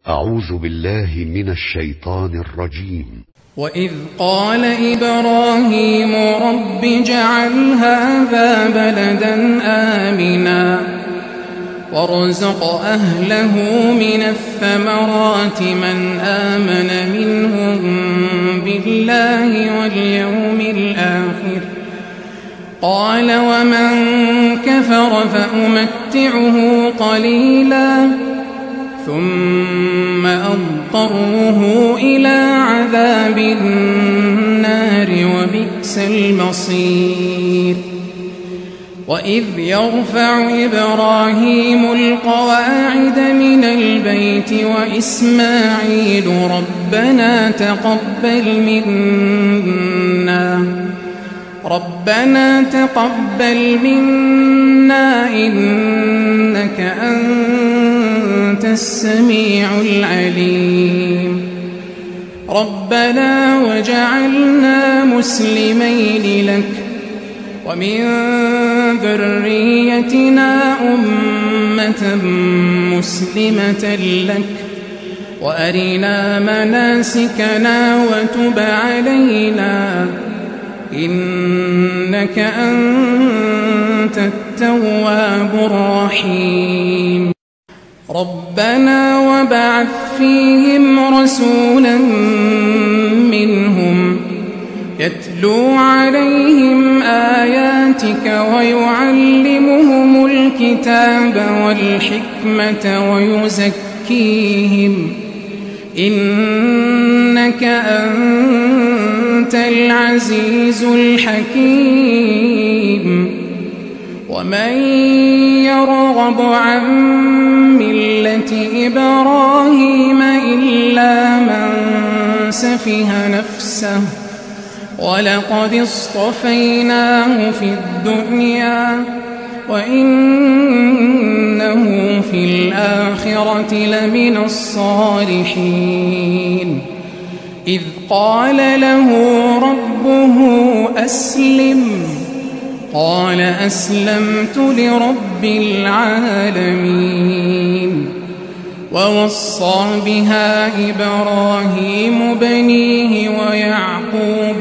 أعوذ بالله من الشيطان الرجيم. وإذ قال إبراهيم رب اجعل هذا بلدا آمنا وارزق أهله من الثمرات من آمن منهم بالله واليوم الآخر قال ومن كفر فأمتعه قليلا ثم أضطره إلى عذاب النار وبئس المصير. وإذ يرفع إبراهيم القواعد من البيت وإسماعيل ربنا تقبل منا إنك أنت السميع العليم. ربنا وجعلنا مسلمين لك ومن ذريتنا أمة مسلمة لك وأرنا مناسكنا وتب علينا إنك أنت التواب الرحيم. ربنا وابعث فيهم رسولا منهم يتلو عليهم آياتك ويعلمهم الكتاب والحكمة ويزكيهم إنك أنت العزيز الحكيم. ومن يرغب عن ملة إبراهيم إلا من سفه نفسه ولقد اصطفيناه في الدنيا وإنه في الآخرة لمن الصالحين. إذ قال له ربه أسلم قال أسلمت لرب العالمين. ووصى بها إبراهيم بنيه ويعقوب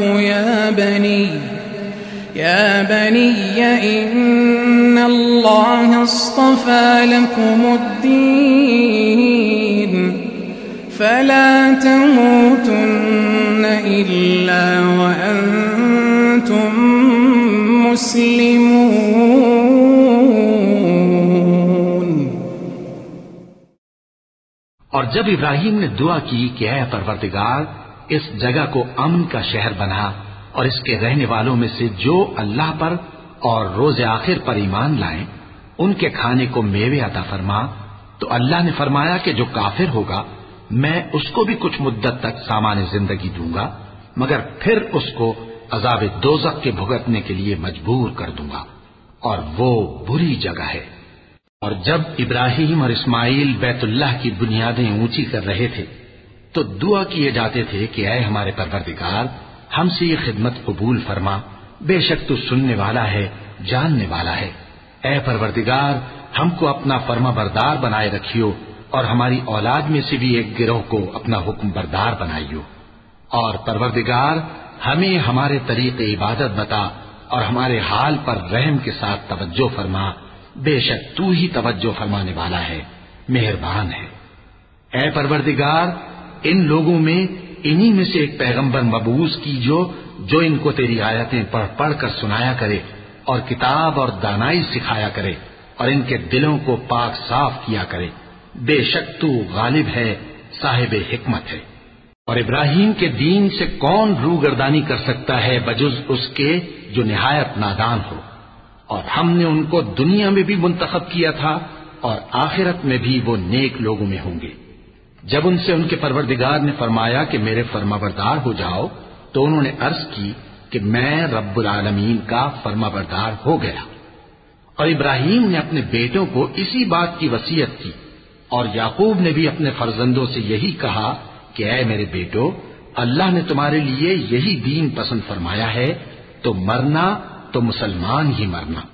يا بني إن الله اصطفى لكم الدين فلا تموتن إلا وأنتم مسلمون. और जब इब्राहिम ने दुआ की कि ऐ परवरदिगार इस जगह को अमन का शहर बना और इसके रहने वालों में से जो अल्लाह पर और रोज आखिर पर ईमान लाएं उनके खाने को मेवे अता फरमा, तो अल्लाह ने फरमाया कि जो काफिर होगा मैं उसको भी कुछ मुद्दत तक सामान्य जिंदगी दूंगा, मगर फिर उसको अजाब दोज़ख के भुगतने के लिए मजबूर कर दूंगा और वो बुरी जगह है। और जब इब्राहिम और इस्माइल बैतुल्लाह की बुनियादें ऊंची कर रहे थे तो दुआ किए जाते थे कि ऐ हमारे परवरदिगार हमसे ये खिदमत कबूल फरमा, बेशक तू सुनने वाला है, जानने वाला है। ऐ परवरदिगार हमको अपना फर्मा बरदार बनाए रखियो और हमारी औलाद में से भी एक गिरोह को अपना हुक्म बरदार बनाइयो। और परवरदिगार हमें हमारे तरीके इबादत बता और हमारे हाल पर रहम के साथ तवज्जो फरमा, बेशक तू ही तवज्जो फरमाने वाला है, मेहरबान है। ऐ परवरदिगार इन लोगों में इन्हीं में से एक पैगंबर मबूस कीजो जो इनको तेरी आयतें पढ़ पढ़ कर सुनाया करे और किताब और दानाई सिखाया करे और इनके दिलों को पाक साफ किया करे, बेशक तू गालिब है, साहिब हिकमत है। और इब्राहिम के दीन से कौन रूगर्दानी कर सकता है बजुज उसके जो निहायत नादान हो। और हमने उनको दुनिया में भी मुंतखब किया था और आखिरत में भी वो नेक लोगों में होंगे। जब उनसे उनके परवरदिगार ने फरमाया कि मेरे फरमाबरदार हो जाओ, तो उन्होंने अर्ज की कि मैं रब्बुल आलमीन का फरमाबरदार हो गया। और इब्राहिम ने अपने बेटों को इसी बात की वसीयत की और याकूब ने भी अपने फर्जंदों से यही कहा कि ऐ मेरे बेटो, अल्लाह ने तुम्हारे लिए यही दीन पसंद फरमाया है, तो मरना तो मुसलमान ही मरना।